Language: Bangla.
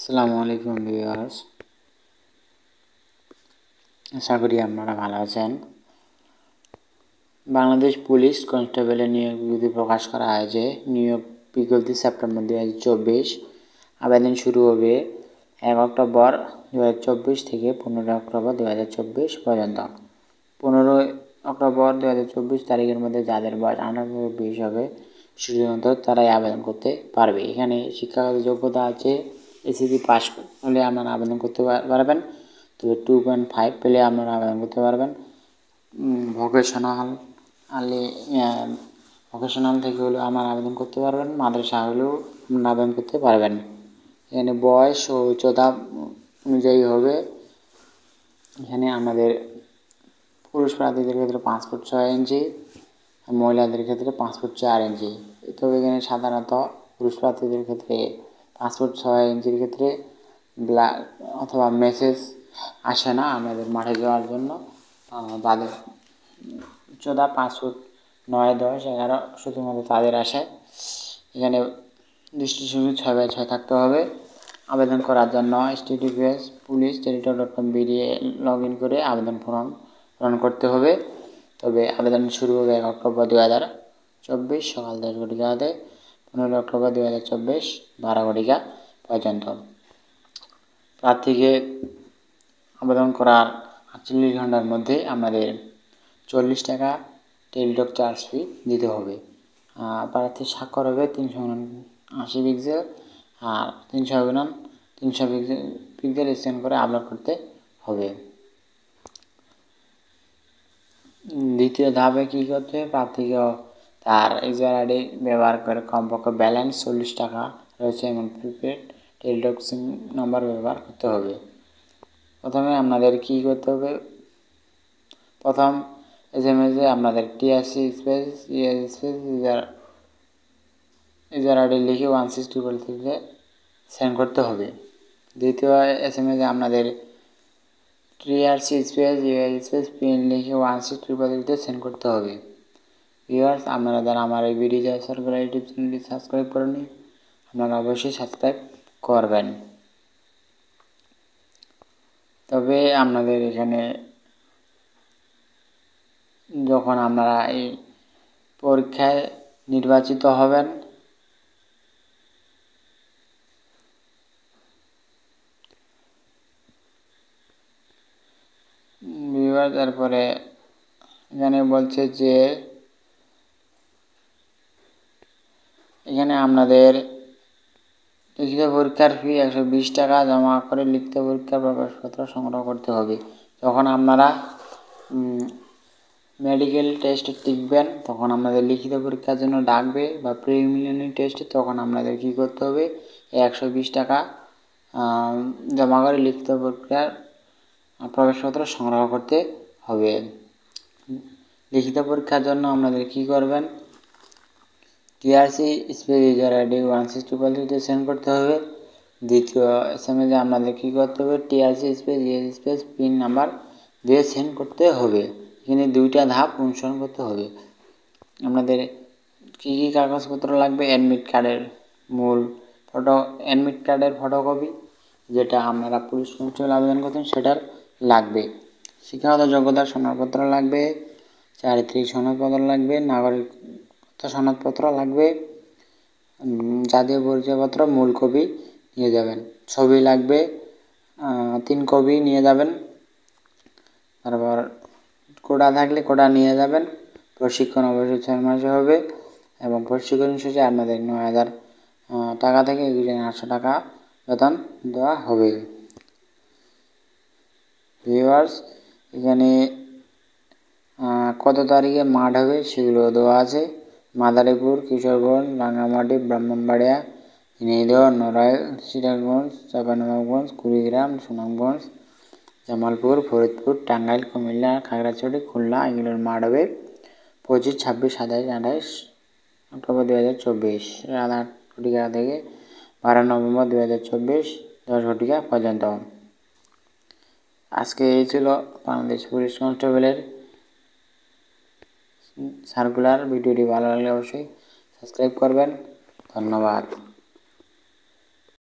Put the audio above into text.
আসসালামু আলাইকুম ভিউয়ার্স, আশা করি আপনারা ভালো আছেন। বাংলাদেশ পুলিশ কনস্টেবলের নিয়োগ বিজ্ঞপ্তি প্রকাশ করা হয়েছে। নিয়োগ বিজ্ঞপ্তি সেপ্টেম্বর 2024। আবেদন শুরু হবে 1 অক্টোবর 2024 থেকে 15 অক্টোবর 2024 পর্যন্ত। 15 অক্টোবর 2024 তারিখের মধ্যে যাদের বয়স 18 থেকে 20 হবে শুধুমাত্র তারাই আবেদন করতে পারবে। এখানে শিক্ষাগত যোগ্যতা আছে, এসএসসি পাস হলে আপনারা আবেদন করতে পারবেন। তবে 2.5 পেলে আপনারা আবেদন করতে পারবেন। ভোকেশনাল থেকে হলেও আপনারা আবেদন করতে পারবেন। মাদ্রাসা হলেও আপনারা আবেদন করতে পারবেন। এখানে বয়স ও উচ্চতা অনুযায়ী হবে। এখানে আমাদের পুরুষ প্রার্থীদের ক্ষেত্রে 5 ফুট 6 ইঞ্চি, মহিলাদের ক্ষেত্রে 5 ফুট 4 ইঞ্চি। তবে এখানে সাধারণত পুরুষ প্রার্থীদের ক্ষেত্রে 5 ফুট 6 ইঞ্চির ক্ষেত্রে ব্ল্যাক অথবা মেসেজ আসে না আমাদের মাঠে যাওয়ার জন্য। তাদের উচ্চতা 5 ফুট 9, 10, 11 শুধুমাত্র তাদের আসে। এখানে দৃষ্টিশক্তি 6/6 থাকতে হবে। আবেদন করার জন্য https://police.territory.com.bd লগ ইন করে আবেদন পূরণ করতে হবে। তবে আবেদন শুরু হবে 1 অক্টোবর 2024 সকাল 10 ঘটিকা হতে 15 অক্টোবর 2024 12 ঘটিকা পর্যন্ত। প্রার্থীকে আবেদন করার 48 ঘন্টার মধ্যে আমাদের 40 টাকা টেলিটক চার্জ ফি দিতে হবে। প্রার্থীর স্বাক্ষর হবে 380 পিক্সেল আর 300 পিক্সেল স্ক্যান করে আপলোড করতে হবে। দ্বিতীয় ধাপে কী করতে হবে? প্রার্থীকে তার ইউজার আইডি ব্যবহার করে কমপক্ষে ব্যালেন্স 40 টাকা রয়েছে এমন প্রিপেড টেলিটক সিম নাম্বার ব্যবহার করতে হবে। প্রথমে আপনাদের কী করতে হবে? প্রথম এসএমএসে আপনাদের টিআরসি স্পেস ইউজার আইডি লিখে 163 সেন্ড করতে হবে। দ্বিতীয় এসএমএসে আপনাদের টিআরসি স্পেস পিন লিখে 163 সেন্ড করতে হবে। ভিউয়ার্স, আপনারা যারা আমার এই ভিডিও সরকার ইউটিউব চ্যানেলটি সাবস্ক্রাইব করেনি, আপনারা অবশ্যই সাবস্ক্রাইব করবেন। তবে আপনাদের এখানে যখন আপনারা এই পরীক্ষায় নির্বাচিত হবেন তারপরে এখানে বলছে যে এখানে আপনাদের লিখিত পরীক্ষার ফি 120 টাকা জমা করে লিখিত পরীক্ষার প্রবেশপত্র সংগ্রহ করতে হবে। যখন আপনারা মেডিকেল টেস্টে টিকবেন তখন আপনাদের লিখিত পরীক্ষার জন্য ডাকবে বা প্রিলিমিনারি টেস্টে, তখন আপনাদের কী করতে হবে? 120 টাকা জমা করে লিখিত পরীক্ষার প্রবেশপত্র সংগ্রহ করতে হবে। লিখিত পরীক্ষার জন্য আপনাদের কী করবেন? TRC space user ID 163 send করতে হবে। দ্বিতীয় এসএমএসে আপনাদের কী করতে হবে? টিআরসি স্পেস পিন নাম্বার দিয়ে সেন্ড করতে হবে। এখানে 2টা ধাপ অনুসরণ করতে হবে। আপনাদের কী কী কাগজপত্র লাগবে? অ্যাডমিট কার্ডের ফটোকপি, যেটা আপনারা পুলিশ কনস্টেবল আবেদন করতেন সেটার লাগবে। শিক্ষাগত যোগ্যতার সনদপত্র লাগবে, চারিত্রিক সনদপত্র লাগবে, নাগরিকত্ব সনদপত্র লাগবে, জাতীয় পরিচয়পত্র মূল কপি নিয়ে যাবেন, ছবি লাগবে 3 কপি নিয়ে যাবেন, তারপর কোটা থাকলে কোটা নিয়ে যাবেন। প্রশিক্ষণ অবশ্যই 6 মাসে হবে এবং প্রশিক্ষণ শেষে আপনাদের 9,000 টাকা থেকে 21,800 টাকা বেতন দেওয়া হবে। ভিউয়ার্স, এখানে কত তারিখে মাঠ হবে সেগুলো দেওয়া আছে। মাদারীপুর, কিশোরগঞ্জ, রাঙ্গামাটি, ব্রাহ্মণবাড়িয়া, ঝিনাইদহ, নড়াইল, সিরাজগঞ্জ, চাঁপাইনবাবগঞ্জ, কুড়িগ্রাম, সুনামগঞ্জ, জামালপুর, ফরিদপুর, টাঙ্গাইল, কুমিল্লা, খাগড়াছড়ি, খুলনা এগুলোর মাঠ হবে 25, 26, 27, 28 অক্টোবর 2024 রাত 8 ঘটিকা থেকে 12 নভেম্বর 2024 10 ঘটিকা পর্যন্ত। আজকে এই ছিল বাংলাদেশ পুলিশ কনস্টেবলের সার্কুলার। ভিডিওটি ভালো লাগলে অবশ্যই সাবস্ক্রাইব করবেন। ধন্যবাদ।